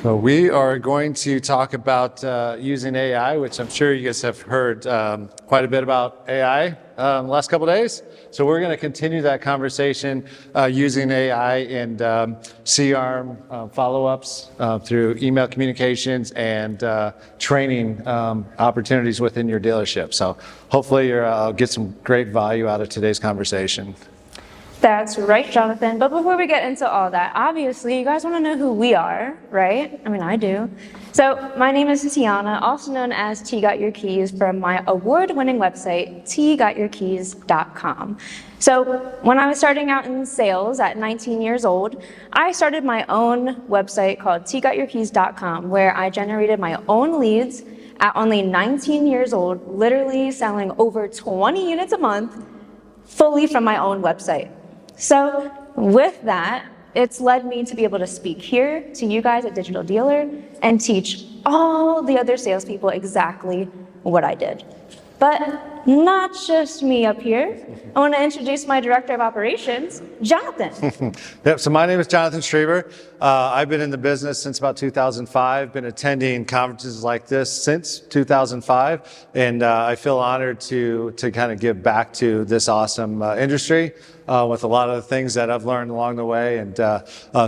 So we are going to talk about using AI, which I'm sure you guys have heard quite a bit about AI in the last couple of days. So we're going to continue that conversation using AI and CRM follow-ups through email communications and training opportunities within your dealership. So hopefully you'll get some great value out of today's conversation. That's right, Jonathan. But before we get into all that, obviously, you guys want to know who we are, right? I mean, I do. So my name is Tiana, also known as T Got Your Keys, from my award-winning website, tgotyourkeys.com. So when I was starting out in sales at 19 years old, I started my own website called tgotyourkeys.com, where I generated my own leads at only 19 years old, literally selling over 20 units a month, fully from my own website. So with that, it's led me to be able to speak here to you guys at Digital Dealer and teach all the other salespeople exactly what I did. But not just me up here. I want to introduce my Director of Operations, Jonathan. Yep, so my name is Jonathan Strieber. I've been in the business since about 2005, been attending conferences like this since 2005, and I feel honored to kind of give back to this awesome industry with a lot of the things that I've learned along the way and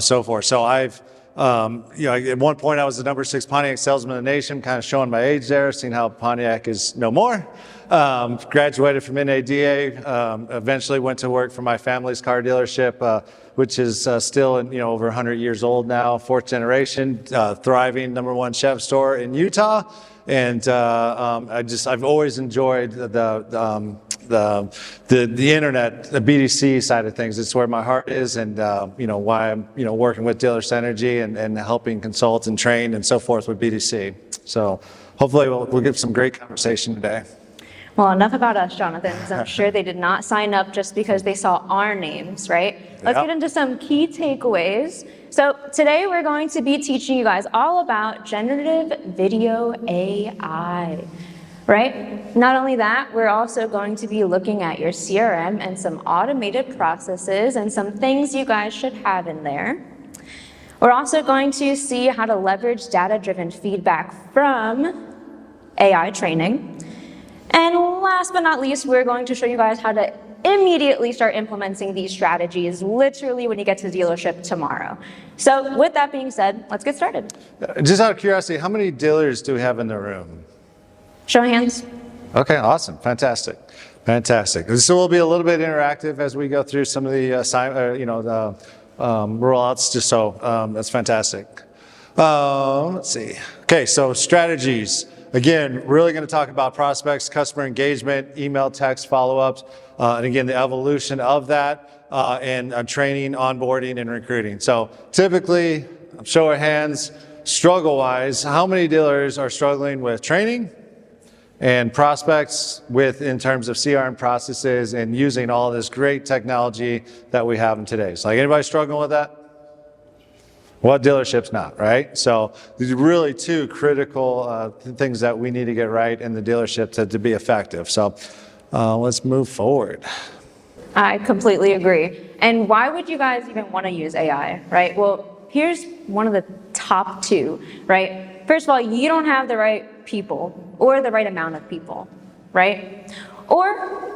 so forth. So at one point I was the number 6 Pontiac salesman in the nation, kind of showing my age there, seeing how Pontiac is no more. Graduated from NADA, eventually went to work for my family's car dealership, which is still over 100 years old now, 4th generation, thriving #1 Chev store in Utah. And I've always enjoyed the internet, the BDC side of things. It's where my heart is, and why I'm working with Dealer Synergy and helping consult and train and so forth with BDC. So hopefully we'll get some great conversation today. Well, enough about us, Jonathan, because I'm sure they did not sign up just because they saw our names, right? Let's get into some key takeaways. So today we're going to be teaching you guys all about generative video AI, right? Not only that, we're also going to be looking at your CRM and some automated processes and some things you guys should have in there. We're also going to see how to leverage data-driven feedback from AI training. And last but not least, we're going to show you guys how to immediately start implementing these strategies, literally when you get to the dealership tomorrow. So with that being said, let's get started. Just out of curiosity, how many dealers do we have in the room? Show of hands. Okay, awesome, fantastic. So we'll be a little bit interactive as we go through some of the rollouts, just so that's fantastic. Let's see. Okay, so strategies. Again, really going to talk about prospects, customer engagement, email, text, follow-ups, and again, the evolution of that, and training, onboarding, and recruiting. So typically, show of hands, struggle-wise, how many dealers are struggling with training and prospects in terms of CRM processes and using all this great technology that we have in today? So like, anybody struggling with that? What dealership's not, right? So these are really two critical things that we need to get right in the dealership to be effective. So let's move forward. I completely agree. And why would you guys even want to use AI, right? Well, here's one of the top 2, right? First of all, you don't have the right people or the right amount of people, right? Or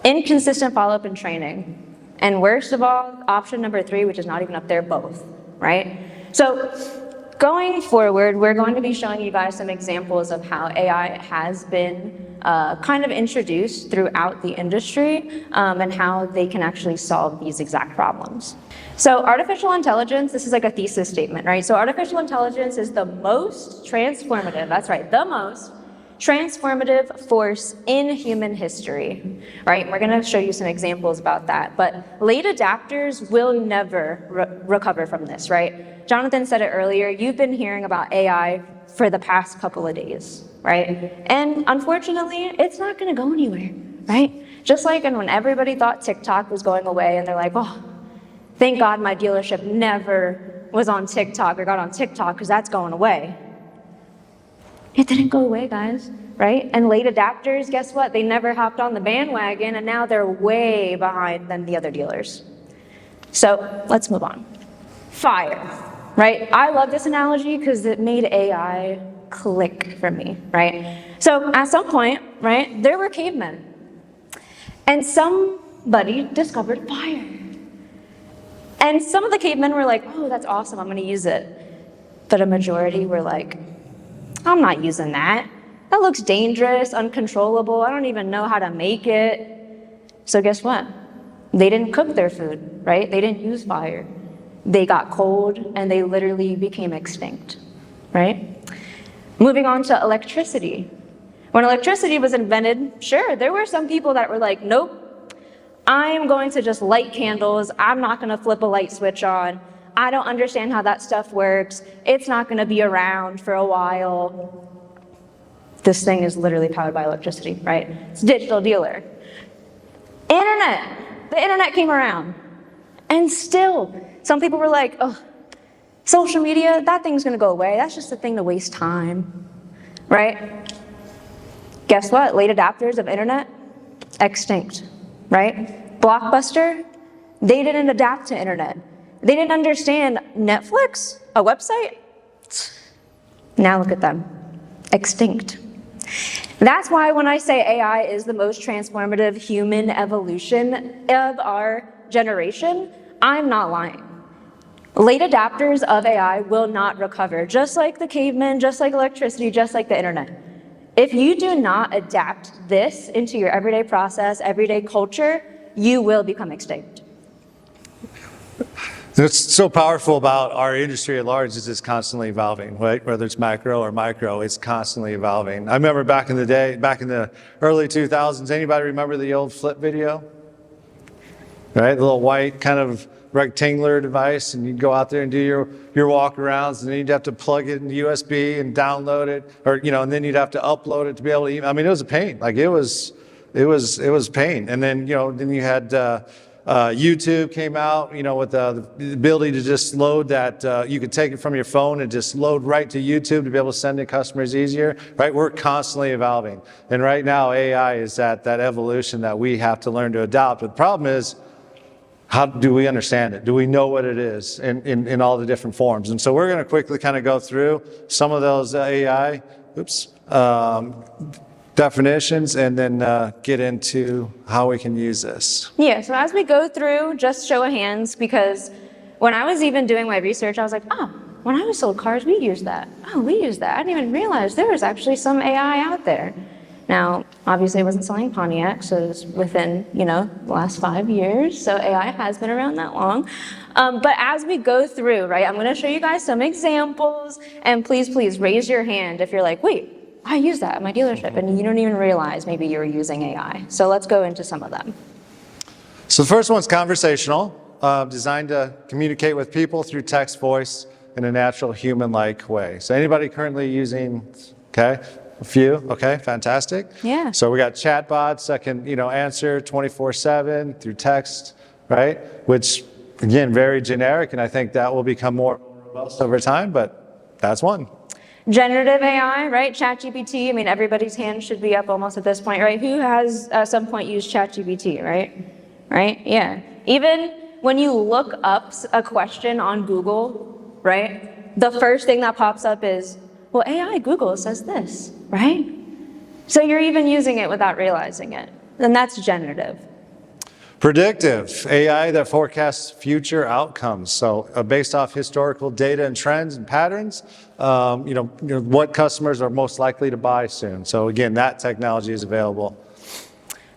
inconsistent follow-up and training. And worst of all, option number 3, which is not even up there, both. Right? So going forward, we're going to be showing you guys some examples of how AI has been kind of introduced throughout the industry and how they can actually solve these exact problems. So artificial intelligence, this is like a thesis statement, right? So artificial intelligence is the most transformative, that's right, the most transformative force in human history, right? We're going to show you some examples about that, but late adapters will never recover from this, right? Jonathan said it earlier, you've been hearing about AI for the past couple of days, right? And unfortunately, it's not going to go anywhere, right? Just like when everybody thought TikTok was going away and they're like, oh, thank God my dealership never was on TikTok or got on TikTok because that's going away. It didn't go away, guys, right? And late adapters, guess what? They never hopped on the bandwagon, and now they're way behind than the other dealers. So let's move on. Fire. right? I love this analogy because it made AI click for me, right? So at some point, right, there were cavemen. And somebody discovered fire. And some of the cavemen were like, oh, that's awesome, I'm gonna use it. But a majority were like, I'm not using that. That looks dangerous, uncontrollable, I don't even know how to make it. So guess what? They didn't cook their food, right? They didn't use fire. They got cold and they literally became extinct, right? Moving on to electricity. When electricity was invented, sure, there were some people that were like, nope, I am going to just light candles. I'm not gonna flip a light switch on. I don't understand how that stuff works. It's not gonna be around for a while. This thing is literally powered by electricity, right? It's a digital dealer. Internet, the internet came around. And still, some people were like, oh, social media, that thing's gonna go away. That's just a thing to waste time, right? Guess what? Late adopters of internet, extinct, right? Blockbuster, they didn't adapt to internet. They didn't understand Netflix, a website. Now look at them, extinct. That's why when I say AI is the most transformative human evolution of our generation, I'm not lying. Late adopters of AI will not recover, just like the cavemen, just like electricity, just like the internet. If you do not adapt this into your everyday process, everyday culture, you will become extinct. What's so powerful about our industry at large is it's constantly evolving, right? Whether it's macro or micro, it's constantly evolving. I remember back in the day, back in the early 2000s, anybody remember the old flip video? Right, the little white kind of rectangular device, and you'd go out there and do your walk-arounds, and then you'd have to plug it into USB and download it, or and then you'd have to upload it to be able to. I mean, it was a pain. Like it was pain. And then then you had YouTube came out, with the ability to just load that. You could take it from your phone and just load right to YouTube to be able to send to customers easier. Right, we're constantly evolving, and right now AI is that evolution that we have to learn to adopt. But the problem is, how do we understand it? Do we know what it is in all the different forms? And so we're going to quickly kind of go through some of those AI definitions and then get into how we can use this. Yeah, so as we go through, just show of hands, because when I was even doing my research, I was like, oh, when I was sold cars, we used that. Oh, we used that. I didn't even realize there was actually some AI out there. Now, obviously I wasn't selling Pontiac, so it was within, the last 5 years, so AI has been around that long. But as we go through, right, I'm gonna show you guys some examples, and please raise your hand if you're like, wait, I use that at my dealership, and you don't even realize maybe you were using AI. So let's go into some of them. So the first one's conversational, designed to communicate with people through text, voice, in a natural human-like way. So anybody currently using, okay? A few, okay, fantastic. Yeah. So we got chatbots that can, answer 24/7 through text, right? Which, again, very generic, and I think that will become more robust over time, but that's one. Generative AI, right? ChatGPT, I mean, everybody's hand should be up almost at this point, right? Who has at some point used ChatGPT, right? Right? Yeah. Even when you look up a question on Google, right? The first thing that pops up is, well, AI Google says this, right? So you're even using it without realizing it. And that's generative. Predictive, AI that forecasts future outcomes. So based off historical data and trends and patterns, what customers are most likely to buy soon. So again, that technology is available.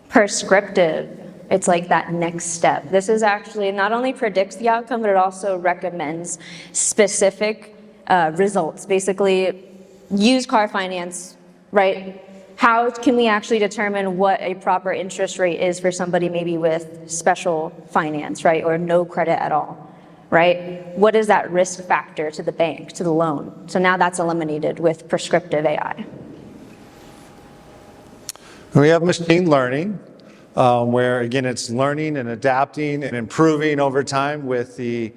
Prescriptive, it's like that next step. This is actually not only predicts the outcome, but it also recommends specific results. Basically, used car finance, right? How can we actually determine what a proper interest rate is for somebody maybe with special finance, right? Or no credit at all, right? What is that risk factor to the bank, to the loan? So now that's eliminated with prescriptive AI. We have machine learning, where again, it's learning and adapting and improving over time with your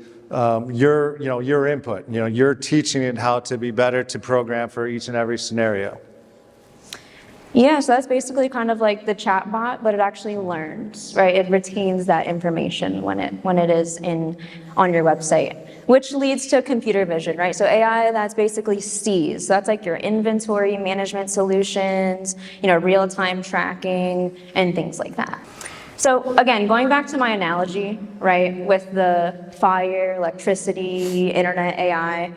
input. You're teaching it how to be better to program for each and every scenario. Yeah, so that's basically kind of like the chat bot, but it actually learns, right? It retains that information when it is on your website, which leads to computer vision, right? So AI, that's basically sees. So that's like your inventory management solutions, real-time tracking and things like that. So again, going back to my analogy, right, with the fire, electricity, internet, AI,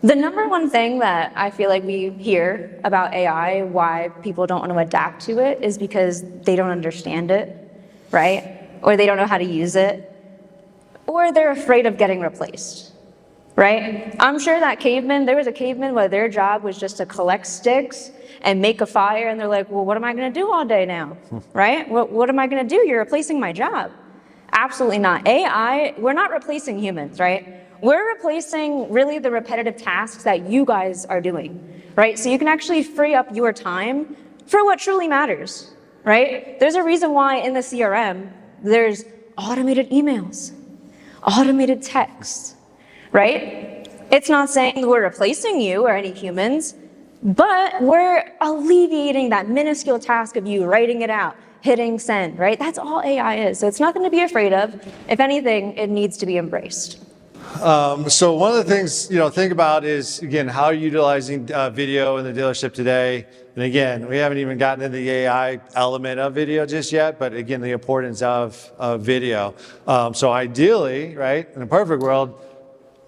the number one thing that I feel like we hear about AI, why people don't want to adapt to it, is because they don't understand it, right? Or they don't know how to use it, or they're afraid of getting replaced, right? I'm sure that there was a caveman where their job was just to collect sticks and make a fire, and they're like, well, what am I going to do all day now, right? What am I going to do? You're replacing my job. Absolutely not. AI, we're not replacing humans, right? We're replacing really the repetitive tasks that you guys are doing, right? So you can actually free up your time for what truly matters, right? There's a reason why in the CRM, there's automated emails, automated texts, right? It's not saying we're replacing you or any humans, but we're alleviating that minuscule task of you writing it out, hitting send, right? That's all AI is. So it's nothing to be afraid of. If anything, it needs to be embraced. So one of the things, think about is, again, how you're utilizing video in the dealership today. And again, we haven't even gotten into the AI element of video just yet, but again, the importance of video. So ideally, right, in a perfect world,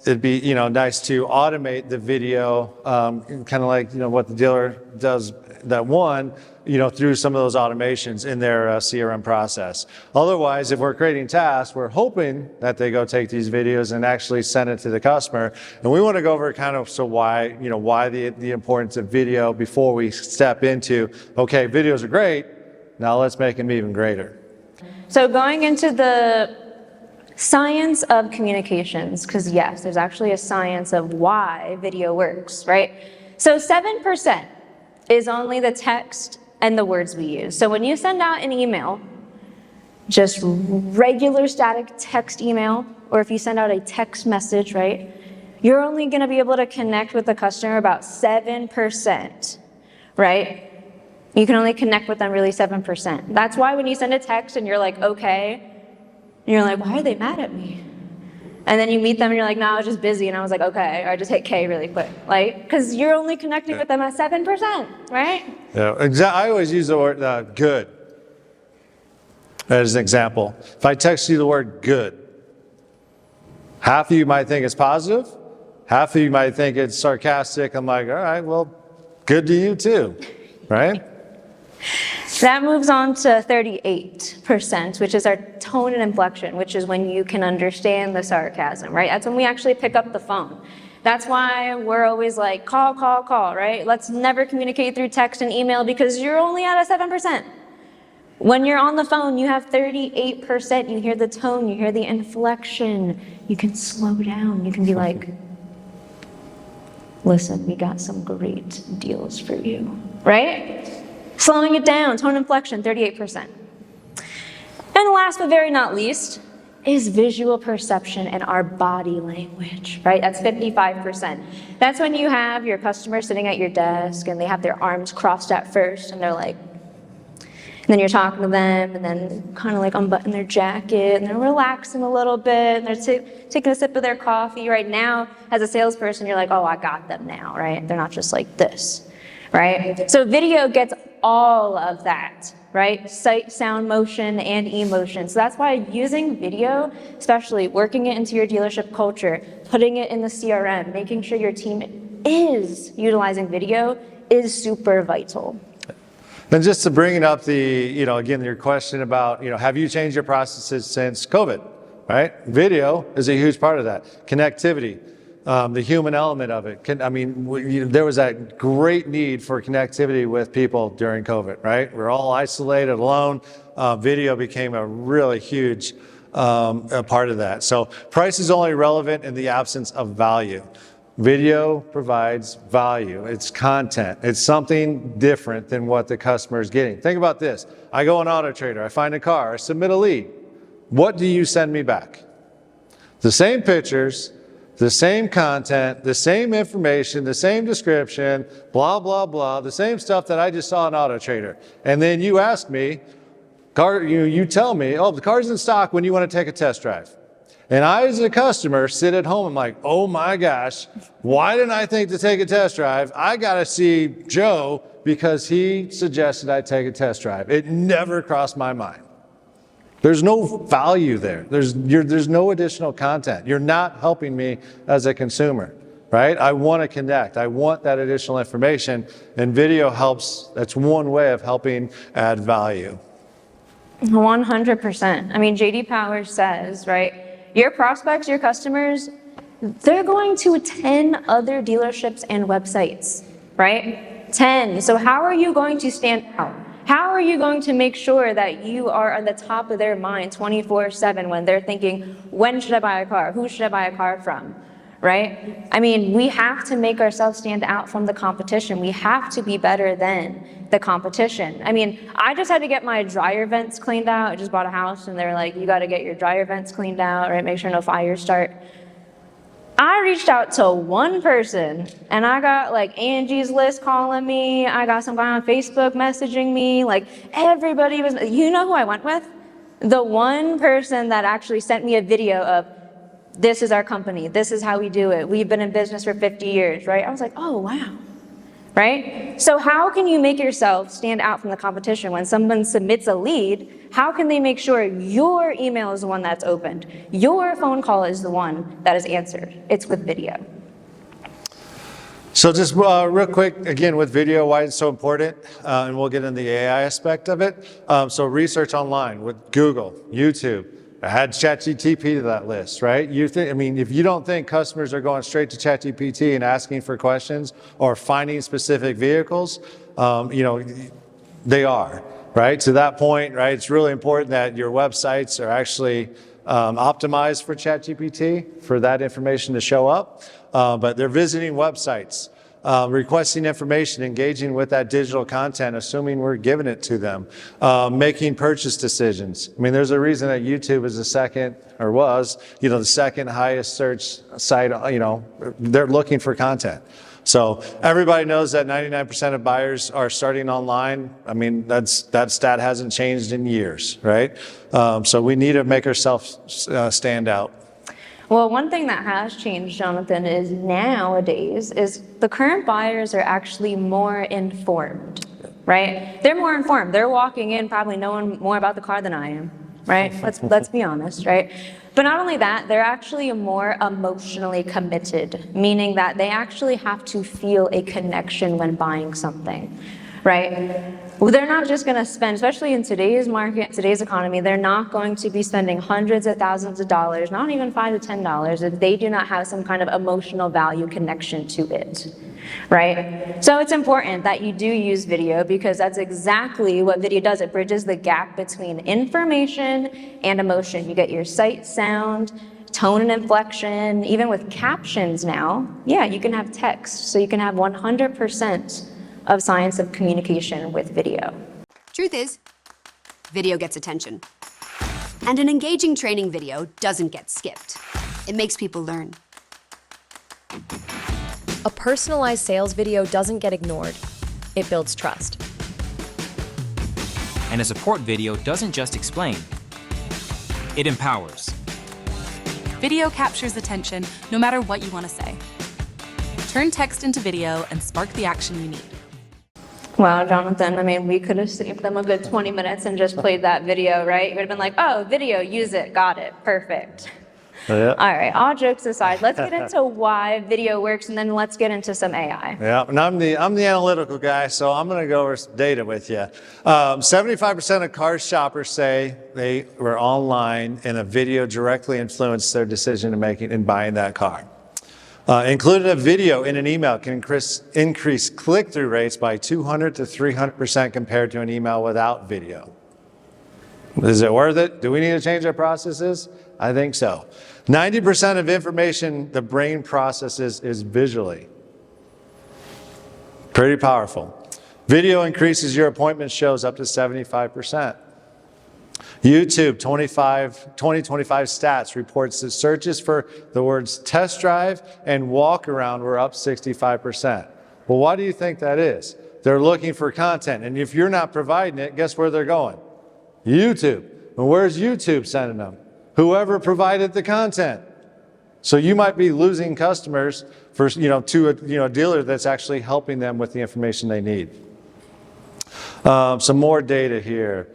it'd be, nice to automate the video, kind of like, what the dealer does through some of those automations in their CRM process. Otherwise, if we're creating tasks, we're hoping that they go take these videos and actually send it to the customer. And we want to go over kind of why the importance of video before we step into, okay, videos are great, now let's make them even greater. So going into the science of communications, because yes, there's actually a science of why video works, right? So 7% is only the text and the words we use. So when you send out an email, just regular static text email, or if you send out a text message, right, you're only going to be able to connect with the customer about 7%, right? You can only connect with them really 7%. That's why when you send a text and you're like, okay, and you're like, why are they mad at me? And then you meet them and you're like, no, I was just busy. And I was like, okay, or I just hit K really quick. Like, because you're only connecting with them at 7%, right? Yeah, exactly. I always use the word good as an example. If I text you the word good, half of you might think it's positive, half of you might think it's sarcastic. I'm like, all right, well, good to you too, right? That moves on to 38%, which is our tone and inflection, which is when you can understand the sarcasm, right? That's when we actually pick up the phone. That's why we're always like, call, right? Let's never communicate through text and email because you're only at a 7%. When you're on the phone, you have 38%. You hear the tone, you hear the inflection. You can slow down. You can be like, listen, we got some great deals for you, right? Slowing it down, tone inflection, 38%. And last but very not least is visual perception and our body language, right? That's 55%. That's when you have your customer sitting at your desk and they have their arms crossed at first and they're like, and then you're talking to them and then kind of like unbutton their jacket and they're relaxing a little bit and they're taking a sip of their coffee. Right now, as a salesperson, you're like, oh, I got them now, right? They're not just like this, right? So video gets all of that, right? Sight, sound, motion, and emotion. So that's why using video, especially working it into your dealership culture, putting it in the CRM, making sure your team is utilizing video is super vital. And just to bring it up again, your question about, have you changed your processes since COVID, right? Video is a huge part of that. Connectivity. The human element of it. There was that great need for connectivity with people during COVID, right? We're all isolated, alone. Video became a really huge part of that. So price is only relevant in the absence of value. Video provides value. It's content. It's something different than what the customer is getting. Think about this. I go on Auto Trader. I find a car. I submit a lead. What do you send me back? The same pictures, the same content, the same information, the same description, blah, blah, blah, the same stuff that I just saw in Auto Trader. And then you ask me, you tell me, oh, the car's in stock when you want to take a test drive. And I, as a customer, sit at home, I'm like, oh my gosh, why didn't I think to take a test drive? I got to see Joe because he suggested I take a test drive. It never crossed my mind. There's no value there. There's no additional content. You're not helping me as a consumer, right? I want to connect. I want that additional information, and video helps. That's one way of helping add value. 100%. I mean, JD Power says, right, your prospects, your customers, they're going to 10 other dealerships and websites, right? 10. So how are you going to stand out? How are you going to make sure that you are on the top of their mind 24/7 when they're thinking, when should I buy a car? Who should I buy a car from? Right? I mean, we have to make ourselves stand out from the competition. We have to be better than the competition. I mean, I just had to get my dryer vents cleaned out. I just bought a house and they're like, you got to get your dryer vents cleaned out, right? Make sure no fires start. I reached out to one person and I got like Angie's List calling me. I got some guy on Facebook messaging me. Like everybody was, you know who I went with? The one person that actually sent me a video of, this is our company. This is how we do it. We've been in business for 50 years, right? I was like, oh, wow. Right? So how can you make yourself stand out from the competition when someone submits a lead? How can they make sure your email is the one that's opened? Your phone call is the one that is answered. It's with video. So just real quick, again, with video, why it's so important, and we'll get into the AI aspect of it. So research online with Google, YouTube. I had ChatGPT to that list, right? I mean, if you don't think customers are going straight to ChatGPT and asking for questions or finding specific vehicles, they are, right? To that point, right? It's really important that your websites are actually optimized for ChatGPT for that information to show up. But they're visiting websites, requesting information, engaging with that digital content, assuming we're giving it to them, making purchase decisions. I mean, there's a reason that YouTube is the second highest search site, they're looking for content. So everybody knows that 99% of buyers are starting online. I mean, that stat hasn't changed in years, right? So we need to make ourselves stand out. Well, one thing that has changed, Jonathan, is nowadays is the current buyers are actually more informed, right? They're more informed. They're walking in probably knowing more about the car than I am, right? Let's be honest, right? But not only that, they're actually more emotionally committed, meaning that they actually have to feel a connection when buying something, right? Well, they're not just going to spend, especially in today's market, today's economy, they're not going to be spending hundreds of thousands of dollars, not even $5 to $10, if they do not have some kind of emotional value connection to it, right? So it's important that you do use video because that's exactly what video does. It bridges the gap between information and emotion. You get your sight, sound, tone and inflection, even with captions now. Yeah, you can have text, so you can have 100% of science of communication with video. Truth is, video gets attention. And an engaging training video doesn't get skipped. It makes people learn. A personalized sales video doesn't get ignored. It builds trust. And a support video doesn't just explain, it empowers. Video captures attention no matter what you want to say. Turn text into video and spark the action you need. Wow, Jonathan, I mean, we could have saved them a good 20 minutes and just played that video, right? You would have been like, oh, video, use it, got it, perfect. Yeah. All right, all jokes aside, let's get into why video works and then let's get into some AI. Yeah, and I'm the analytical guy, so I'm going to go over some data with you. 75% of car shoppers say they were online and a video directly influenced their decision making in buying that car. Including a video in an email can increase click-through rates by 200 to 300% compared to an email without video. Is it worth it? Do we need to change our processes? I think so. 90% of information the brain processes is visually. Pretty powerful. Video increases your appointment shows up to 75%. YouTube 2025 stats reports that searches for the words test drive and walk around were up 65%. Well, why do you think that is? They're looking for content, and if you're not providing it, guess where they're going? YouTube. And where's YouTube sending them? Whoever provided the content. So you might be losing customers for, to a dealer that's actually helping them with the information they need. Some more data here.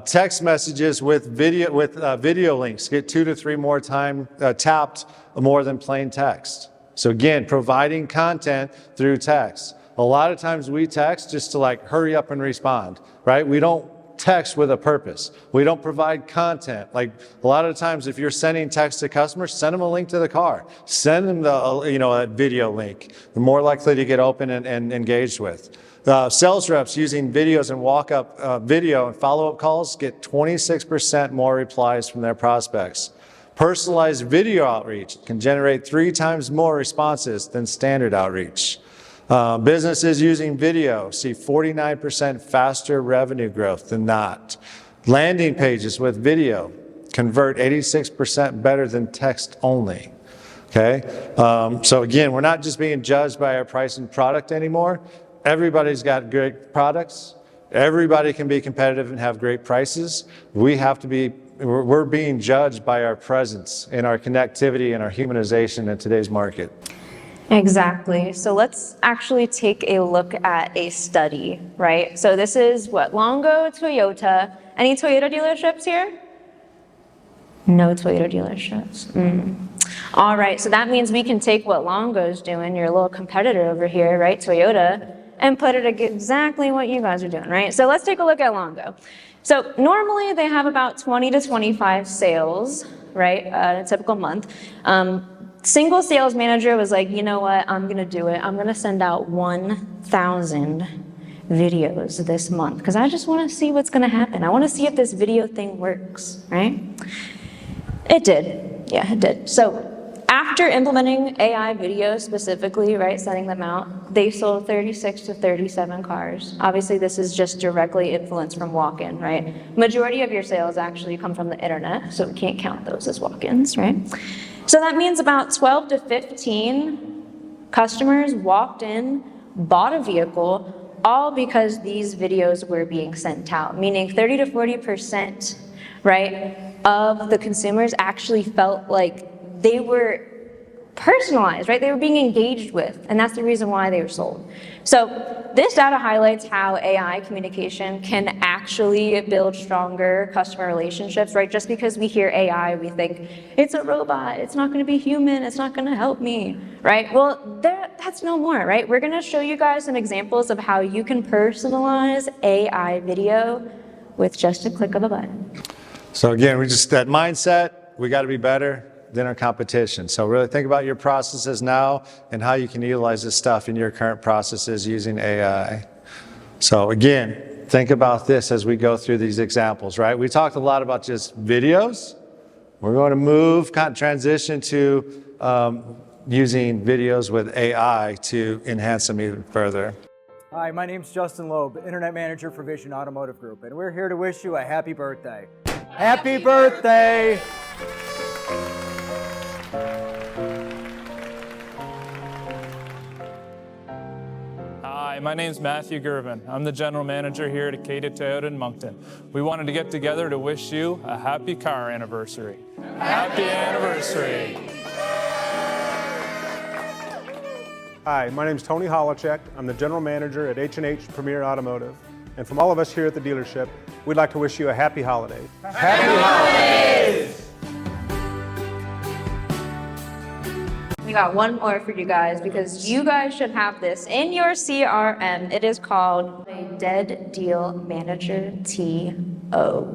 Text messages with video links get 2 to 3 more time tapped more than plain text. So again, providing content through text. A lot of times we text just to hurry up and respond, right? We don't text with a purpose. We don't provide content. Like a lot of times if you're sending text to customers, send them a link to the car. Send them a video link. They're more likely to get open and engaged with. Sales reps using videos and walk-up video and follow-up calls get 26% more replies from their prospects. Personalized video outreach can generate 3 times more responses than standard outreach. Businesses using video see 49% faster revenue growth than not. Landing pages with video convert 86% better than text only. Okay? So again, we're not just being judged by our price and product anymore. Everybody's got great products. Everybody can be competitive and have great prices. We're being judged by our presence and our connectivity and our humanization in today's market. Exactly. So let's actually take a look at a study, right? So this is Longo, Toyota. Any Toyota dealerships here? No Toyota dealerships. All right, so that means we can take what Longo's doing, your little competitor over here, right, Toyota, and put it exactly what you guys are doing, right? So let's take a look at Longo. So normally they have about 20 to 25 sales, right, in a typical month. Single sales manager was like, you know what, I'm gonna do it. I'm gonna send out 1,000 videos this month because I just wanna see what's gonna happen. I wanna see if this video thing works, right? It did, yeah, it did. So after implementing AI videos specifically, right, sending them out, they sold 36 to 37 cars. Obviously, this is just directly influenced from walk-in, right? Majority of your sales actually come from the internet, so we can't count those as walk-ins, right? So that means about 12 to 15 customers walked in, bought a vehicle, all because these videos were being sent out, meaning 30 to 40%, right, of the consumers actually felt like they were personalized, right? They were being engaged with, and that's the reason why they were sold. So this data highlights how AI communication can actually build stronger customer relationships, right? Just because we hear AI, we think it's a robot, it's not gonna be human, it's not gonna help me, right? Well, that's no more, right? We're gonna show you guys some examples of how you can personalize AI video with just a click of a button. So again, that mindset, we gotta be better than our competition. So really think about your processes now and how you can utilize this stuff in your current processes using AI. So again, think about this as we go through these examples, right? We talked a lot about just videos. We're going to transition to using videos with AI to enhance them even further. Hi, my name's Justin Loeb, Internet Manager for Vision Automotive Group, and we're here to wish you a happy birthday. Happy birthday! Hi, my name's Matthew Gervin. I'm the General Manager here at Acadia Toyota in Moncton. We wanted to get together to wish you a happy car anniversary. Happy anniversary! Hi, my name's Tony Holacek. I'm the General Manager at H&H Premier Automotive. And from all of us here at the dealership, we'd like to wish you a happy holiday. Happy holidays! We got one more for you guys because you guys should have this in your CRM. It is called a Dead Deal Manager TO.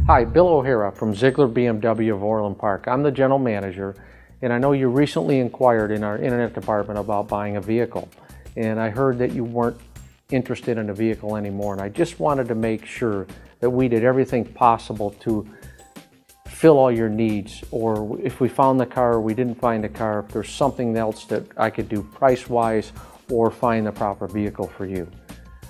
Hi, Bill O'Hara from Ziegler BMW of Orland Park. I'm the General Manager, and I know you recently inquired in our Internet department about buying a vehicle. And I heard that you weren't interested in a vehicle anymore, and I just wanted to make sure that we did everything possible to fill all your needs, or if we found the car or we didn't find the car, if there's something else that I could do price-wise or find the proper vehicle for you.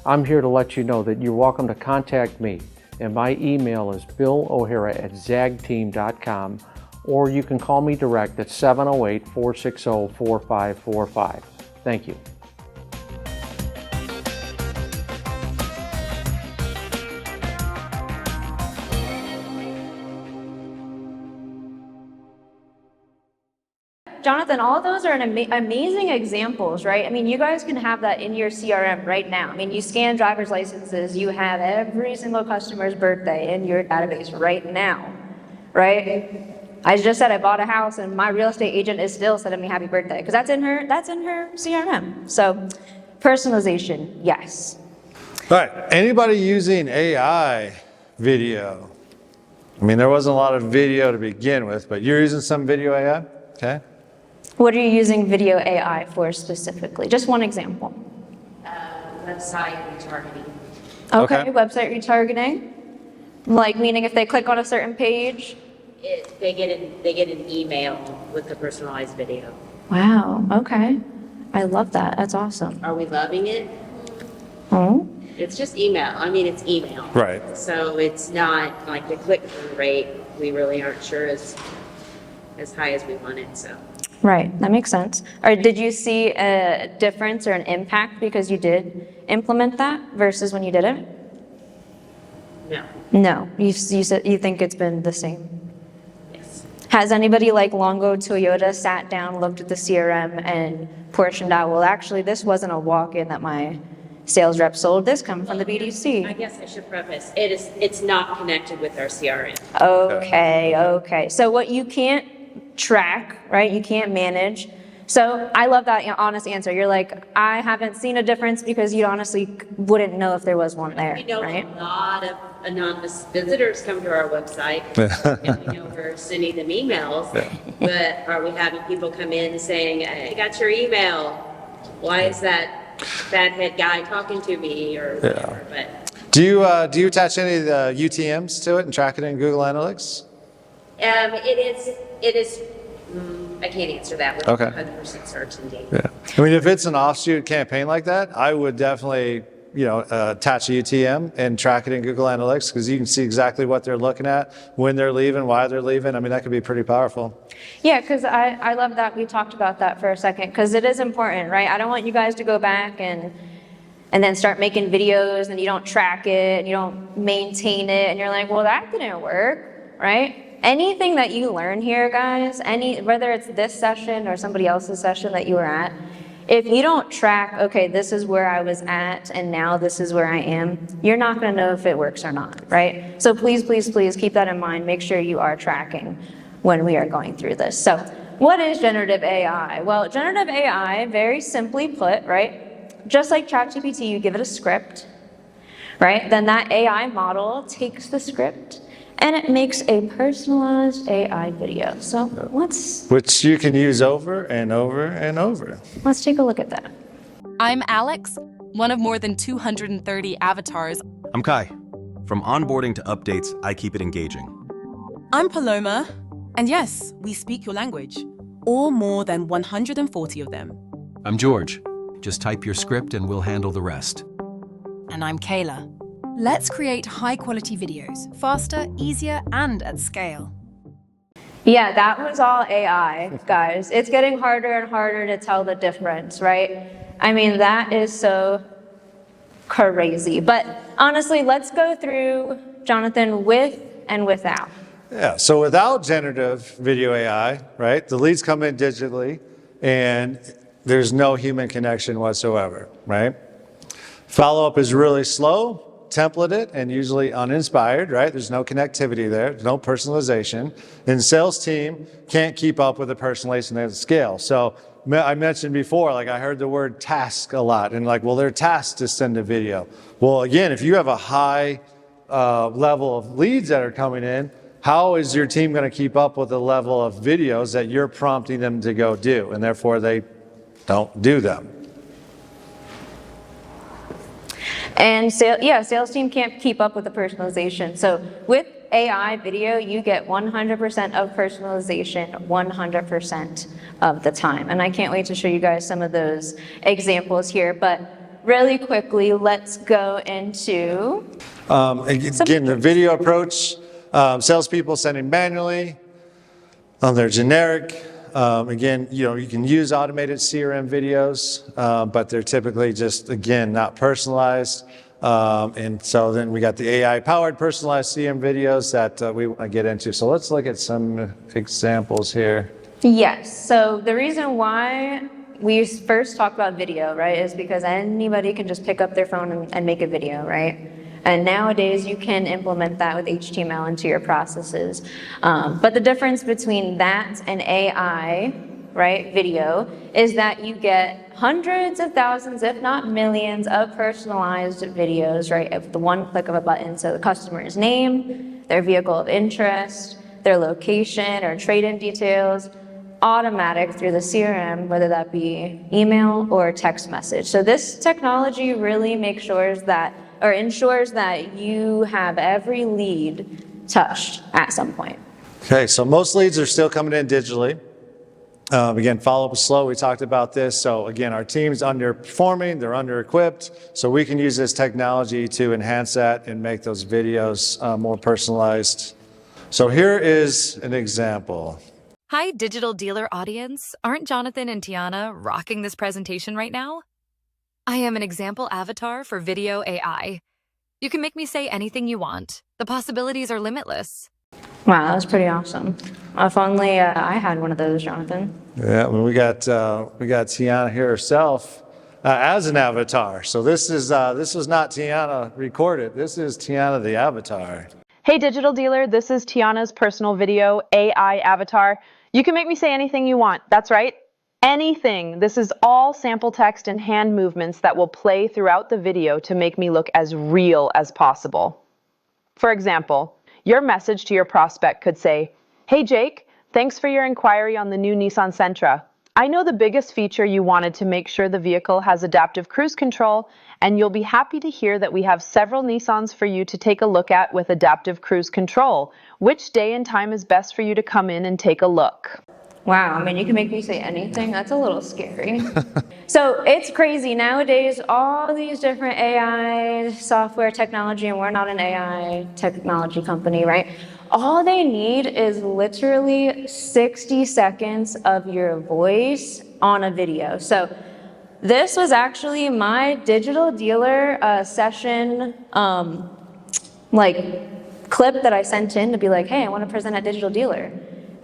I'm here to let you know that you're welcome to contact me, and my email is billohara@zagteam.com, or you can call me direct at 708-460-4545. Thank you. Jonathan, all those are amazing examples, right? I mean, you guys can have that in your CRM right now. I mean, you scan driver's licenses, you have every single customer's birthday in your database right now, right? I just said I bought a house and my real estate agent is still sending me happy birthday because that's in her CRM. So personalization, yes. All right, anybody using AI video? I mean, there wasn't a lot of video to begin with, but you're using some video AI, okay? What are you using video AI for specifically? Just one example. Website retargeting. Okay, website retargeting. Like meaning if they click on a certain page? They get an email with the personalized video. Wow, okay. I love that, that's awesome. Are we loving it? Oh? It's just email. I mean, it's email. Right. So it's not like the click-through rate, we really aren't sure is as high as we want it, so. Right, that makes sense. Or did you see a difference or an impact because you did implement that versus when you didn't? No. No, you said you think it's been the same. Yes. Has anybody like Longo Toyota sat down, looked at the CRM and portioned out, well, actually, this wasn't a walk-in that my sales rep sold, this come from the BDC? I guess I should preface, it's not connected with our CRM. Okay. So what you can't track, right? You can't manage. So I love that honest answer. You're like, I haven't seen a difference because you honestly wouldn't know if there was one there, We know right? a lot of anonymous visitors come to our website, and we know we're sending them emails, but are we having people come in saying, I got your email, why is that fathead guy talking to me, or whatever, but. Do you attach any of the UTMs to it and track it in Google Analytics? It is, I can't answer that with 100% certainty. Yeah. I mean, if it's an offshoot campaign like that, I would definitely, attach a UTM and track it in Google Analytics because you can see exactly what they're looking at, when they're leaving, why they're leaving. I mean, that could be pretty powerful. Yeah, because I love that we talked about that for a second because it is important, right? I don't want you guys to go back and then start making videos and you don't track it and you don't maintain it and you're like, well, that didn't work, right? Anything that you learn here, guys, whether it's this session or somebody else's session that you were at, if you don't track, okay, this is where I was at and now this is where I am, you're not going to know if it works or not, right? So please, please, please keep that in mind. Make sure you are tracking when we are going through this. So what is generative AI? Well, generative AI, very simply put, right, just like ChatGPT, you give it a script, right? Then that AI model takes the script and it makes a personalized AI video. So which you can use over and over and over. Let's take a look at that. I'm Alex, one of more than 230 avatars. I'm Kai. From onboarding to updates, I keep it engaging. I'm Paloma, and yes, we speak your language, or more than 140 of them. I'm George. Just type your script and we'll handle the rest. And I'm Kayla. Let's create high-quality videos, faster, easier, and at scale. Yeah, that was all AI, guys. It's getting harder and harder to tell the difference, right? I mean, that is so crazy. But honestly, let's go through, Jonathan, with and without. Yeah, so without generative video AI, right, the leads come in digitally and there's no human connection whatsoever, right? Follow-up is really slow, templated, and usually uninspired, right? There's no connectivity there, there's no personalization. And sales team can't keep up with the personalization at scale. So I mentioned before, like I heard the word task a lot, and like, well, they're tasked to send a video. Well, again, if you have a high level of leads that are coming in, how is your team going to keep up with the level of videos that you're prompting them to go do? And therefore, they don't do them. And sales team can't keep up with the personalization. So with AI video, you get 100% of personalization 100% of the time. And I can't wait to show you guys some of those examples here. But really quickly, let's go into... Again, the video approach, salespeople sending manually, they're generic. Again, you can use automated CRM videos, but they're typically just, again, not personalized. And so then we got the AI-powered personalized CRM videos that we want to get into. So let's look at some examples here. Yes. So the reason why we first talked about video, right, is because anybody can just pick up their phone and make a video, right? And nowadays you can implement that with HTML into your processes. But the difference between that and AI, right, video, is that you get hundreds of thousands, if not millions, of personalized videos, right, with the one click of a button. So the customer's name, their vehicle of interest, their location or trade-in details, automatic through the CRM, whether that be email or text message. So this technology really makes sure that, or ensures that you have every lead touched at some point. Okay, so most leads are still coming in digitally. Again, follow-up is slow. We talked about this. So again, our team's underperforming, they're under-equipped. So we can use this technology to enhance that and make those videos more personalized. So here is an example. Hi, digital dealer audience. Aren't Jonathan and Tiana rocking this presentation right now? I am an example avatar for video AI. You can make me say anything you want. The possibilities are limitless. Wow, that was pretty awesome. If only I had one of those, Jonathan. Yeah, well, we got Tiana here herself as an avatar. So this was not Tiana recorded. This is Tiana the avatar. Hey, digital dealer, this is Tiana's personal video AI avatar. You can make me say anything you want. That's right. Anything. This is all sample text and hand movements that will play throughout the video to make me look as real as possible. For example, your message to your prospect could say, "Hey Jake, thanks for your inquiry on the new Nissan Sentra. I know the biggest feature you wanted to make sure the vehicle has adaptive cruise control, and you'll be happy to hear that we have several Nissans for you to take a look at with adaptive cruise control. Which day and time is best for you to come in and take a look?" Wow, I mean, you can make me say anything. That's a little scary. So it's crazy. Nowadays, all these different AI software technology, and we're not an AI technology company, right? All they need is literally 60 seconds of your voice on a video. So this was actually my digital dealer session clip that I sent in to be like, hey, I want to present at Digital Dealer.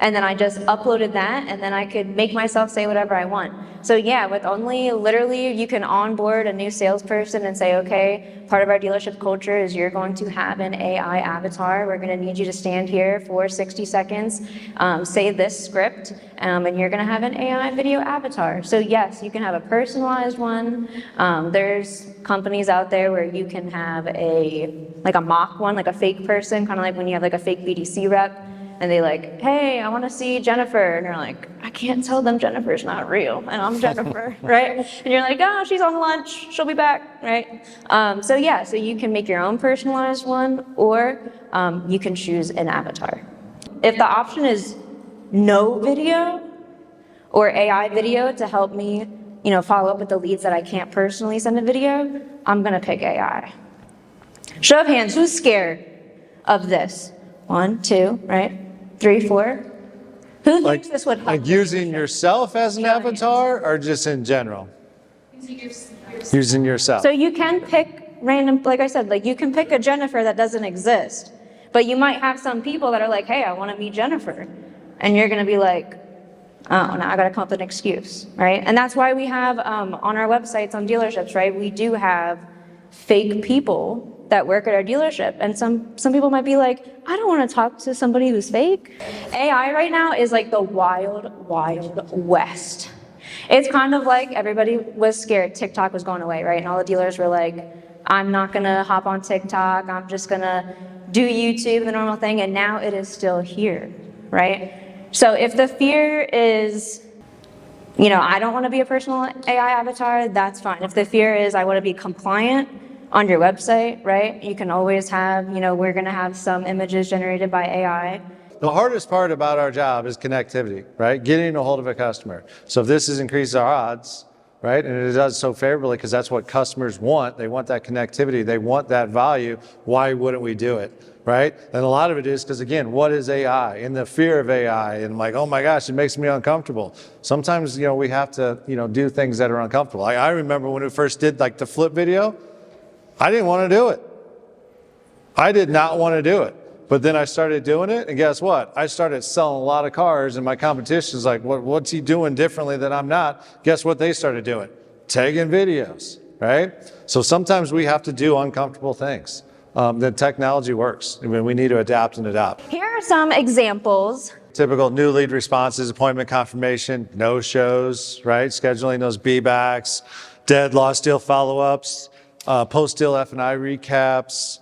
And then I just uploaded that, and then I could make myself say whatever I want. So yeah, with only literally, you can onboard a new salesperson and say, okay, part of our dealership culture is you're going to have an AI avatar. We're going to need you to stand here for 60 seconds, say this script, and you're going to have an AI video avatar. So yes, you can have a personalized one. There's companies out there where you can have a mock one, like a fake person, kind of like when you have like a fake BDC rep. And they like, hey, I want to see Jennifer. And you're like, I can't tell them Jennifer's not real. And I'm Jennifer, right? And you're like, oh, she's on lunch. She'll be back, right? So yeah, so you can make your own personalized one, or you can choose an avatar. If the option is no video or AI video to help me, follow up with the leads that I can't personally send a video, I'm going to pick AI. Show of hands, who's scared of this? 1, 2, right? 3, 4. Who thinks this would help? Like using yourself as an avatar, or just in general? Using yourself. So you can pick random, like I said, like you can pick a Jennifer that doesn't exist, but you might have some people that are like, hey, I want to meet Jennifer. And you're going to be like, oh, now I got to come up with an excuse, right? And that's why we have on our websites, on dealerships, right? We do have fake people that work at our dealership. And some people might be like, I don't want to talk to somebody who's fake. AI right now is like the wild, wild west. It's kind of like everybody was scared TikTok was going away, right? And all the dealers were like, I'm not going to hop on TikTok. I'm just going to do YouTube, the normal thing. And now it is still here, right? So if the fear is, I don't want to be a personal AI avatar, that's fine. If the fear is I want to be compliant, on your website, right? You can always have, we're going to have some images generated by AI. The hardest part about our job is connectivity, right? Getting a hold of a customer. So if this has increased our odds, right? And it does so favorably because that's what customers want. They want that connectivity. They want that value. Why wouldn't we do it, right? And a lot of it is because, again, what is AI? And the fear of AI. And like, oh my gosh, it makes me uncomfortable. Sometimes, we have to, do things that are uncomfortable. I remember when we first did like the flip video, I didn't want to do it. I did not want to do it. But then I started doing it, and guess what? I started selling a lot of cars, and my competition's like, what's he doing differently that I'm not? Guess what they started doing? Taking videos, right? So sometimes we have to do uncomfortable things. The technology works. I mean, we need to adapt and adopt. Here are some examples. Typical new lead responses, appointment confirmation, no-shows, right? Scheduling those be-backs, dead, lost deal follow-ups, post-deal F&I recaps,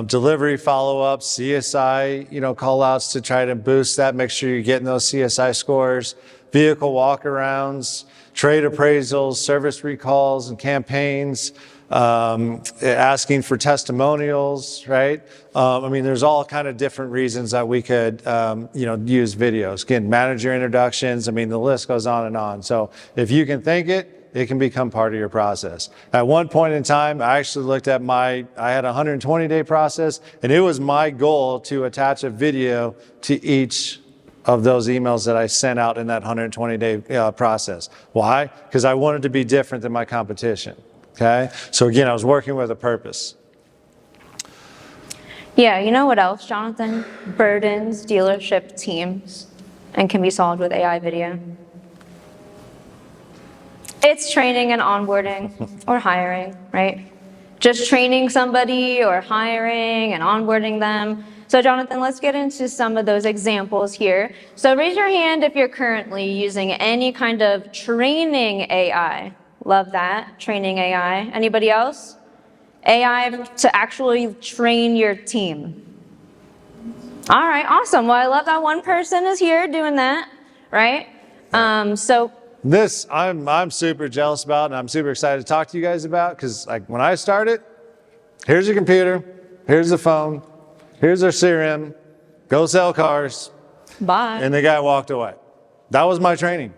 delivery follow-ups, CSI, call-outs to try to boost that, make sure you're getting those CSI scores, vehicle walkarounds, trade appraisals, service recalls and campaigns, asking for testimonials, right? There's all kind of different reasons that we could, use videos. Again, manager introductions, the list goes on and on. So if you can think it can become part of your process. At one point in time, I actually looked at I had a 120-day process, and it was my goal to attach a video to each of those emails that I sent out in that 120-day process. Why? Because I wanted to be different than my competition, okay? So again, I was working with a purpose. Yeah, you know what else, Jonathan? Burdens dealership teams and can be solved with AI video. It's training and onboarding or hiring, right? Just training somebody or hiring and onboarding them. So Jonathan, let's get into some of those examples here. So raise your hand if you're currently using any kind of training AI. Love that, training AI. Anybody else? AI to actually train your team. All right, awesome. Well, I love that one person is here doing that, right? This I'm super jealous about, and I'm super excited to talk to you guys about, because when I started, here's your computer, here's the phone, here's our CRM, go sell cars. Bye. And the guy walked away. That was my training,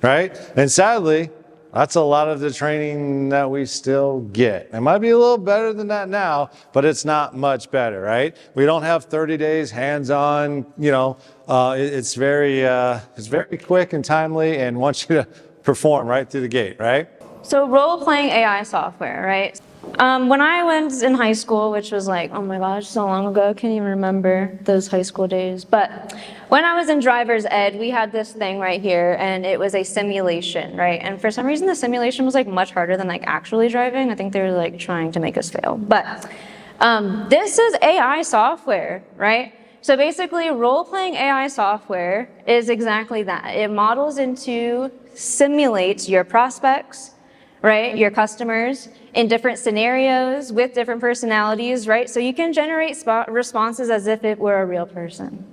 right? And sadly, that's a lot of the training that we still get. It might be a little better than that now, but it's not much better, right? We don't have 30 days hands-on, it's very quick and timely and wants you to perform right through the gate, right? So role-playing AI software, right? When I was in high school, which was like, oh my gosh, so long ago, I can't even remember those high school days. But when I was in driver's ed, we had this thing right here, and it was a simulation, right? And for some reason, the simulation was like much harder than like actually driving. I think they were like trying to make us fail. But this is AI software, right? So basically, role-playing AI software is exactly that. It models into, simulates your prospects, right? Your customers in different scenarios with different personalities, right? So you can generate responses as if it were a real person.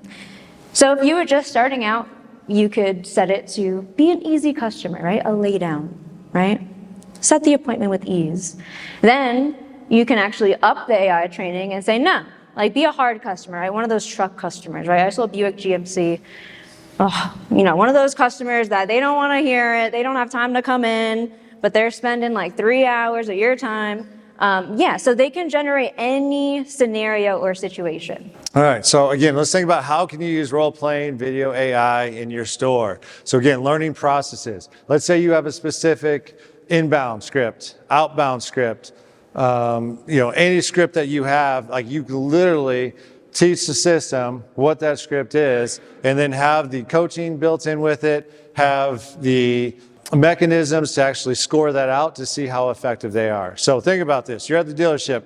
So if you were just starting out, you could set it to be an easy customer, right? A lay down, right? Set the appointment with ease. Then you can actually up the AI training and say, no, like be a hard customer, right? One of those truck customers, right? I sold Buick GMC. Oh, one of those customers that they don't want to hear it. They don't have time to come in, but they're spending like 3 hours of your time. So they can generate any scenario or situation. All right, so again, let's think about how can you use role-playing video AI in your store. So again, learning processes. Let's say you have a specific inbound script, outbound script, any script that you have, like you can literally teach the system what that script is, and then have the coaching built in with it, have the mechanisms to actually score that out to see how effective they are. So think about this. You're at the dealership.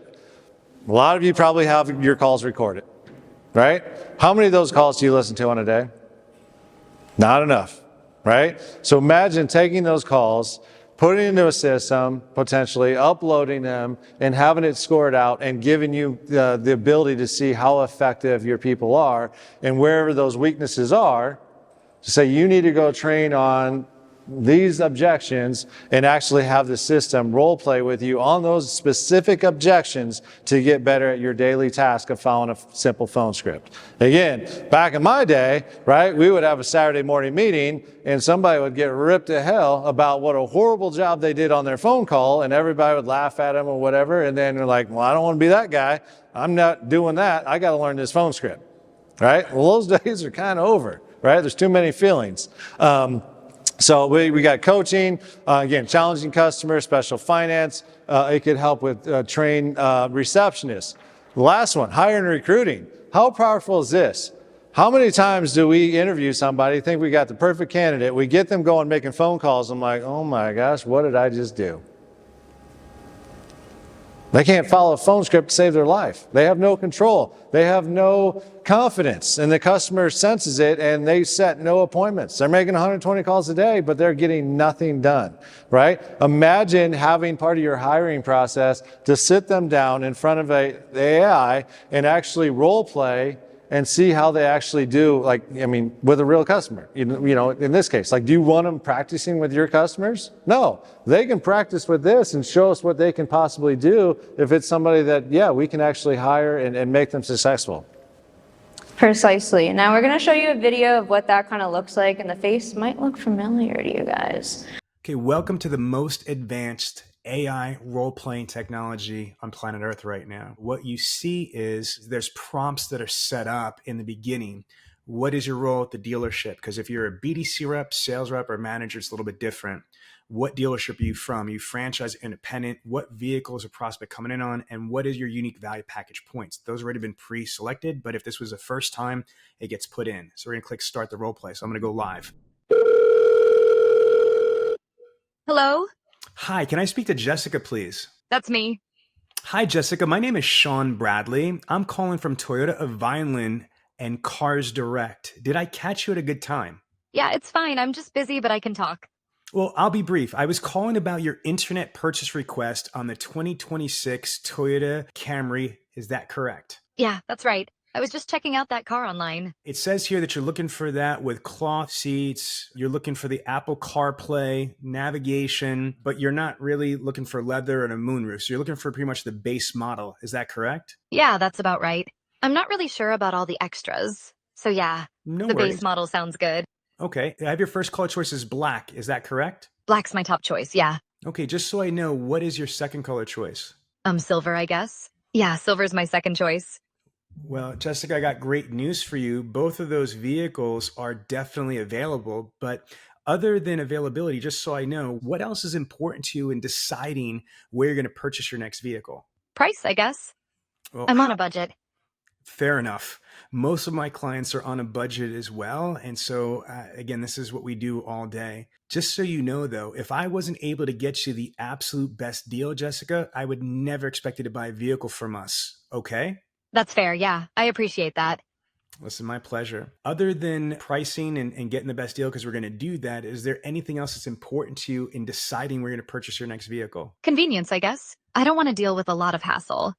A lot of you probably have your calls recorded, right? How many of those calls do you listen to on a day? Not enough, right? So imagine taking those calls, putting it into a system, potentially uploading them, and having it scored out and giving you the ability to see how effective your people are, and wherever those weaknesses are, to say you need to go train on these objections and actually have the system role play with you on those specific objections to get better at your daily task of following a simple phone script. Again, back in my day, right, we would have a Saturday morning meeting and somebody would get ripped to hell about what a horrible job they did on their phone call, and everybody would laugh at them or whatever, and then they're like, well, I don't want to be that guy. I'm not doing that. I got to learn this phone script, right? Well, those days are kind of over, right? There's too many feelings. So we got coaching, again, challenging customers, special finance. It could help with train receptionists. The last one, hiring and recruiting. How powerful is this? How many times do we interview somebody, think we got the perfect candidate, we get them going making phone calls, I'm like, oh my gosh, what did I just do? They can't follow a phone script to save their life. They have no control. They have no confidence, and the customer senses it, and they set no appointments. They're making 120 calls a day, but they're getting nothing done, right? Imagine having part of your hiring process to sit them down in front of the AI and actually role play and see how they actually do, like, I mean, with a real customer. You know, in this case, like, do you want them practicing with your customers? No, they can practice with this and show us what they can possibly do if it's somebody that, yeah, we can actually hire and make them successful. Precisely. Now we're going to show you a video of what that kind of looks like, and the face might look familiar to you guys. Okay, welcome to the most advanced AI role-playing technology on planet Earth right now. What you see is there's prompts that are set up in the beginning. What is your role at the dealership? Because if you're a BDC rep, sales rep, or manager, it's a little bit different. What dealership are you from? Are you franchise, independent? What vehicle is a prospect coming in on? And what is your unique value package points? Those have already been pre-selected, but if this was the first time, it gets put in. So we're gonna click start the role play. So I'm gonna go live. Hello? Hi, can I speak to Jessica, please? That's me. Hi, Jessica. My name is Sean Bradley. I'm calling from Toyota of Vineland and Cars Direct. Did I catch you at a good time? Yeah, it's fine. I'm just busy, but I can talk. Well, I'll be brief. I was calling about your internet purchase request on the 2026 Toyota Camry. Is that correct? Yeah, that's right. I was just checking out that car online. It says here that you're looking for that with cloth seats. You're looking for the Apple CarPlay, navigation, but you're not really looking for leather and a moonroof. So you're looking for pretty much the base model. Is that correct? Yeah, that's about right. I'm not really sure about all the extras. So yeah, No the worries. base model sounds good. Okay. I have your first color choice is black. Is that correct? Black's my top choice, yeah. Okay, just so I know, what is your second color choice? Silver, I guess. Yeah, silver's my second choice. Well, Jessica, I got great news for you. Both of those vehicles are definitely available, but other than availability, just so I know, what else is important to you in deciding where you're going to purchase your next vehicle? Price, I guess. Well, I'm on a budget. Fair enough. Most of my clients are on a budget as well. And so, again, this is what we do all day. Just so you know, though, if I wasn't able to get you the absolute best deal, Jessica, I would never expect you to buy a vehicle from us. Okay? That's fair, yeah. I appreciate that. Listen, my pleasure. Other than pricing and getting the best deal, because we're going to do that, is there anything else that's important to you in deciding where you're going to purchase your next vehicle? Convenience, I guess. I don't want to deal with a lot of hassle.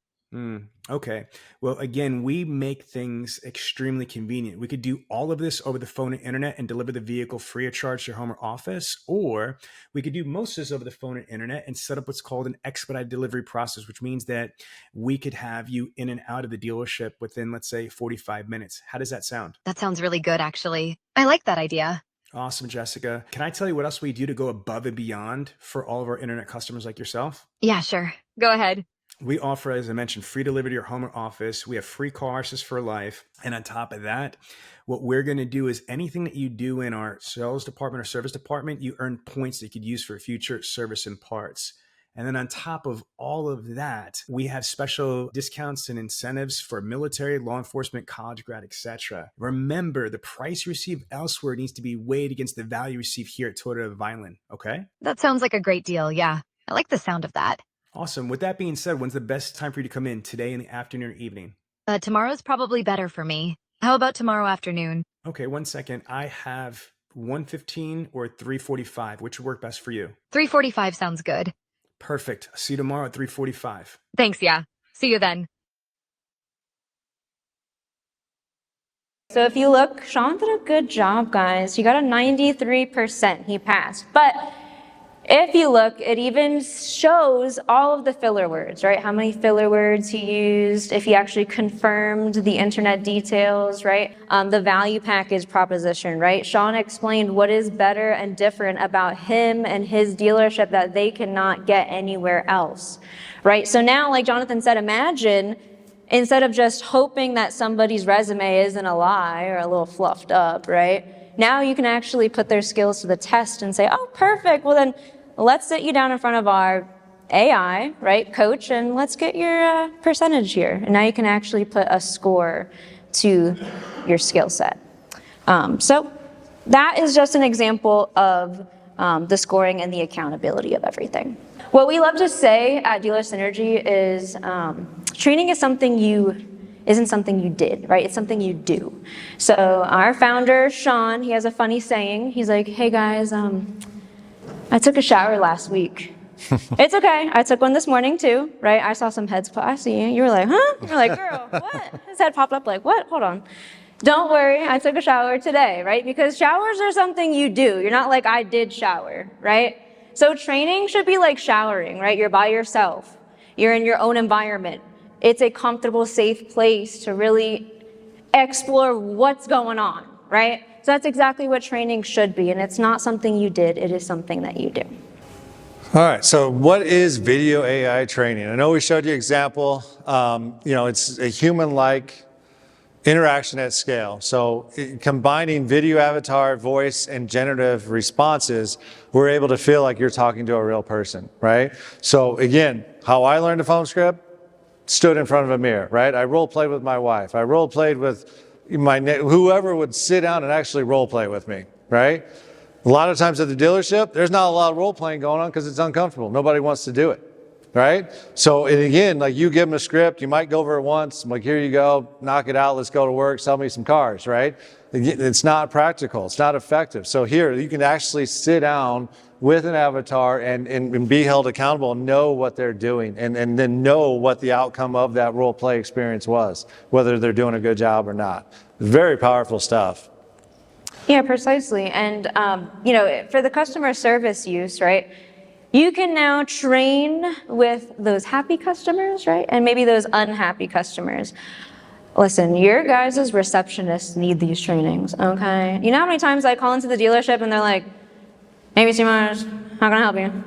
Okay. Well, again, we make things extremely convenient. We could do all of this over the phone and internet and deliver the vehicle free of charge to your home or office, or we could do most of this over the phone and internet and set up what's called an expedited delivery process, which means that we could have you in and out of the dealership within, let's say, 45 minutes. How does that sound? That sounds really good, actually. I like that idea. Awesome, Jessica. Can I tell you what else we do to go above and beyond for all of our internet customers like yourself? Yeah, sure. Go ahead. We offer, as I mentioned, free delivery to your home or office. We have free car access for life. And on top of that, what we're going to do is anything that you do in our sales department or service department, you earn points that you could use for future service and parts. And then on top of all of that, we have special discounts and incentives for military, law enforcement, college grad, etc. Remember, the price you receive elsewhere needs to be weighed against the value you receive here at Toyota of Vineland, okay? That sounds like a great deal, yeah. I like the sound of that. Awesome. With that being said, when's the best time for you to come in? Today, in the afternoon, or evening? Tomorrow's probably better for me. How about tomorrow afternoon? Okay, 1 second. I have 1:15 or 3:45. Which would work best for you? 3:45 sounds good. Perfect. See you tomorrow at 3:45. Thanks, yeah. See you then. So if you look, Sean did a good job, guys. He got a 93%. He passed. But if you look, it even shows all of the filler words, right? How many filler words he used, if he actually confirmed the internet details, right? The value package proposition, right? Sean explained what is better and different about him and his dealership that they cannot get anywhere else, right? So now, like Jonathan said, imagine instead of just hoping that somebody's resume isn't a lie or a little fluffed up, right? Now you can actually put their skills to the test and say, oh, perfect. Well, then let's sit you down in front of our AI, right, coach, and let's get your percentage here. And now you can actually put a score to your skill set. So that is just an example of the scoring and the accountability of everything. What we love to say at Dealer Synergy is training is isn't something you did, right? It's something you do. So our founder, Sean, he has a funny saying. He's like, hey guys, I took a shower last week. It's okay. I took one this morning too, right? I saw some heads pop. I see you. You were like, huh? You're like, girl, what? His head popped up like, what? Hold on. Don't worry. I took a shower today, right? Because showers are something you do. You're not like, I did shower, right? So training should be like showering, right? You're by yourself. You're in your own environment. It's a comfortable, safe place to really explore what's going on, right? So that's exactly what training should be, and it's not something you did, it is something that you do. All right, so what is video AI training? I know we showed you an example. It's a human-like interaction at scale. So combining video avatar, voice, and generative responses, we're able to feel like you're talking to a real person, right? So again, how I learned a phone script, stood in front of a mirror, right? I role played with my wife. I role played with whoever would sit down and actually role play with me, right? A lot of times at the dealership, there's not a lot of role playing going on because it's uncomfortable. Nobody wants to do it, right? So, and again, like you give them a script, you might go over it once, I'm like, here you go, knock it out, let's go to work, sell me some cars, right? It's not practical, it's not effective. So here, you can actually sit down with an avatar and be held accountable and know what they're doing and then know what the outcome of that role play experience was, whether they're doing a good job or not. Very powerful stuff. Yeah, precisely. And, for the customer service use, right, you can now train with those happy customers, right, and maybe those unhappy customers. Listen, your guys' receptionists need these trainings, okay? You know how many times I call into the dealership and they're like, ABC Motors, how can I help you? I'm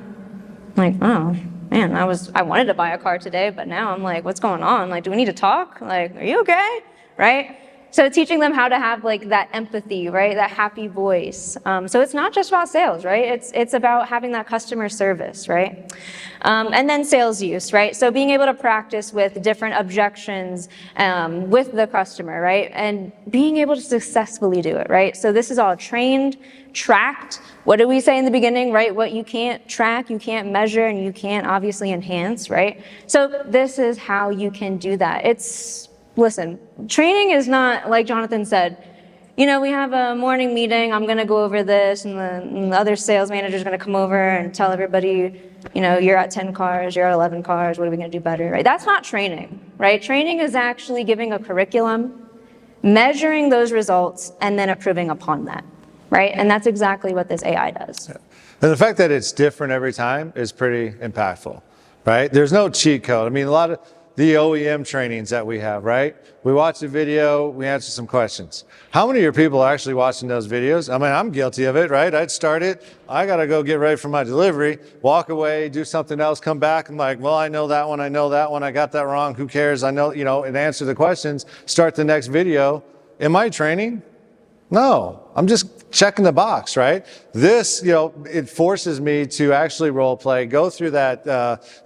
like, oh, man, I wanted to buy a car today, but now I'm like, what's going on? Like, do we need to talk? Like, are you okay? Right? So teaching them how to have like that empathy, right? That happy voice. So it's not just about sales, right? It's about having that customer service, right? And then sales use, right? So being able to practice with different objections with the customer, right? And being able to successfully do it, right? So this is all trained, tracked. What did we say in the beginning, right? What you can't track, you can't measure, and you can't obviously enhance, right? So this is how you can do that. Listen, training is not, like Jonathan said, we have a morning meeting, I'm gonna go over this, and the other sales manager is gonna come over and tell everybody, you're at 10 cars, you're at 11 cars, what are we gonna do better, right? That's not training, right? Training is actually giving a curriculum, measuring those results, and then improving upon that, right? And that's exactly what this AI does. And the fact that it's different every time is pretty impactful, right? There's no cheat code. I mean, a lot of the OEM trainings that we have, right? We watch a video, we answer some questions. How many of your people are actually watching those videos? I mean, I'm guilty of it, right? I'd start it, I gotta go get ready for my delivery, walk away, do something else, come back, I'm like, well, I know that one, I got that wrong, who cares? I know, and answer the questions, start the next video. Am I training? No, I'm just checking the box, right? This, it forces me to actually role play, go through that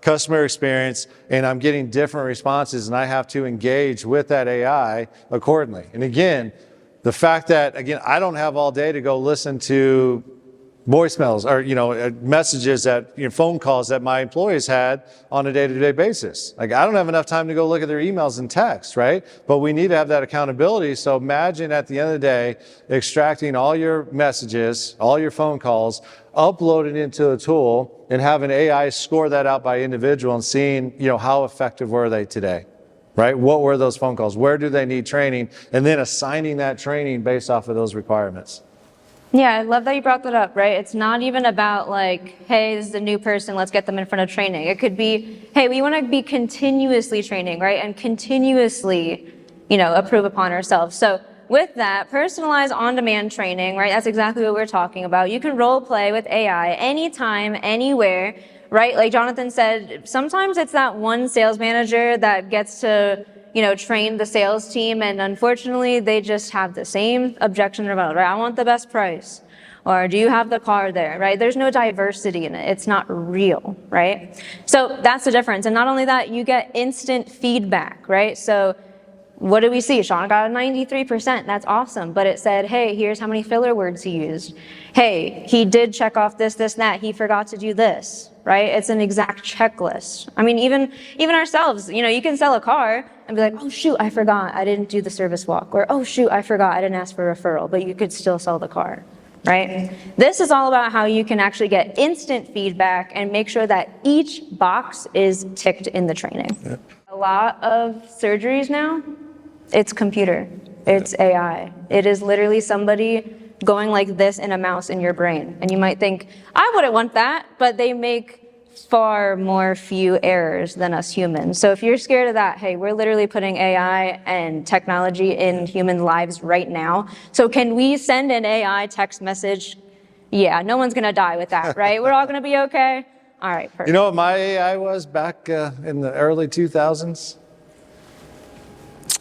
customer experience, and I'm getting different responses, and I have to engage with that AI accordingly. And again, the fact that, I don't have all day to go listen to voicemails or, messages that, phone calls that my employees had on a day-to-day basis. Like, I don't have enough time to go look at their emails and texts, right? But we need to have that accountability. So imagine at the end of the day, extracting all your messages, all your phone calls, upload it into a tool and have an AI score that out by individual and seeing, how effective were they today. right? What were those phone calls? Where do they need training? And then assigning that training based off of those requirements. Yeah, I love that you brought that up, right? It's not even about like, hey, this is a new person, let's get them in front of training. It could be, hey, we want to be continuously training, right? And continuously, improve upon ourselves. So with that, personalized on-demand training, right? That's exactly what we're talking about. You can role play with AI anytime, anywhere, right? Like Jonathan said, sometimes it's that one sales manager that gets to, train the sales team, and unfortunately, they just have the same objection about, right? I want the best price. Or do you have the car there, right? There's no diversity in it. It's not real, right? So that's the difference. And not only that, you get instant feedback, right? So what do we see? Sean got a 93%. That's awesome. But it said, hey, here's how many filler words he used. Hey, he did check off this, that. He forgot to do this, right? It's an exact checklist. I mean, even ourselves, you can sell a car and be like, oh, shoot, I forgot. I didn't do the service walk. Or, oh, shoot, I forgot. I didn't ask for a referral. But you could still sell the car, right? This is all about how you can actually get instant feedback and make sure that each box is ticked in the training. Yep. A lot of surgeries now, it's computer, it's AI. It is literally somebody going like this in a mouse in your brain. And you might think, I wouldn't want that, but they make far more few errors than us humans. So if you're scared of that, hey, we're literally putting AI and technology in human lives right now. So can we send an AI text message? Yeah, no one's gonna die with that, right? We're all gonna be okay? All right, perfect. You know what my AI was back in the early 2000s?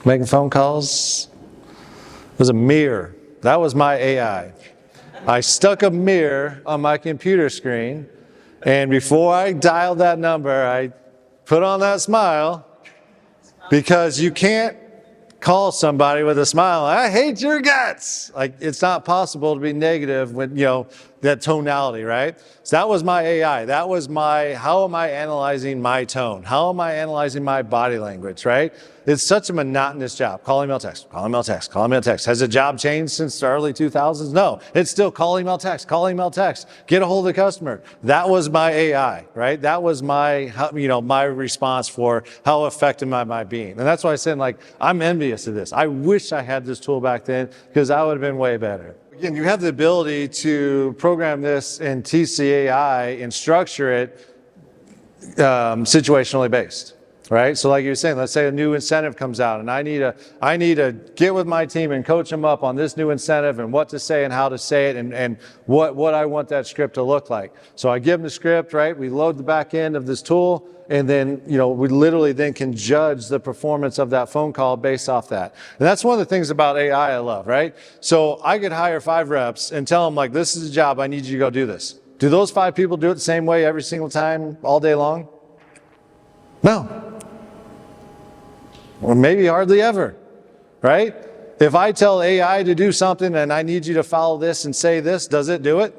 Making phone calls. It was a mirror. That was my AI. I stuck a mirror on my computer screen, and before I dialed that number, I put on that smile, because you can't call somebody with a smile, I hate your guts. Like, it's not possible to be negative with, that tonality, right? So that was my AI. That was how am I analyzing my tone? How am I analyzing my body language, right? It's such a monotonous job. Call, email, text, call, email, text, call, email, text. Has the job changed since the early 2000s? No, it's still call, email, text, get a hold of the customer. That was my AI, right? That was my response for how effective am I being. And that's why I said, I'm envious of this. I wish I had this tool back then, because I would have been way better. Again, you have the ability to program this in TCAI and structure it situationally based, right? So like you were saying, let's say a new incentive comes out, and I need to get with my team and coach them up on this new incentive and what to say and how to say it and what I want that script to look like. So I give them the script, right? We load the back end of this tool, and then, we literally then can judge the performance of that phone call based off that. And that's one of the things about AI I love, right? So I could hire 5 reps and tell them, this is a job, I need you to go do this. Do those 5 people do it the same way every single time, all day long? No. Or maybe hardly ever, right? If I tell AI to do something and I need you to follow this and say this, does it do it?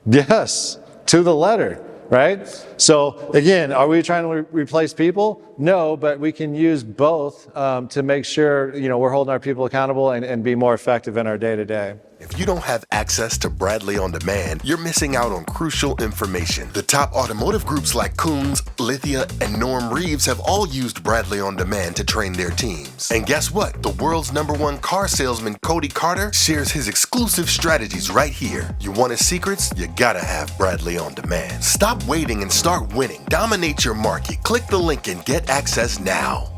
Yes, to the letter. Right? So again, are we trying to replace people? No, but we can use both to make sure we're holding our people accountable and be more effective in our day-to-day. If you don't have access to Bradley On Demand, you're missing out on crucial information. The top automotive groups like Koons, Lithia, and Norm Reeves have all used Bradley On Demand to train their teams. And guess what? The world's #1 car salesman, Cody Carter, shares his exclusive strategies right here. You want his secrets? You gotta have Bradley On Demand. Stop waiting and start winning. Dominate your market. Click the link and get access now.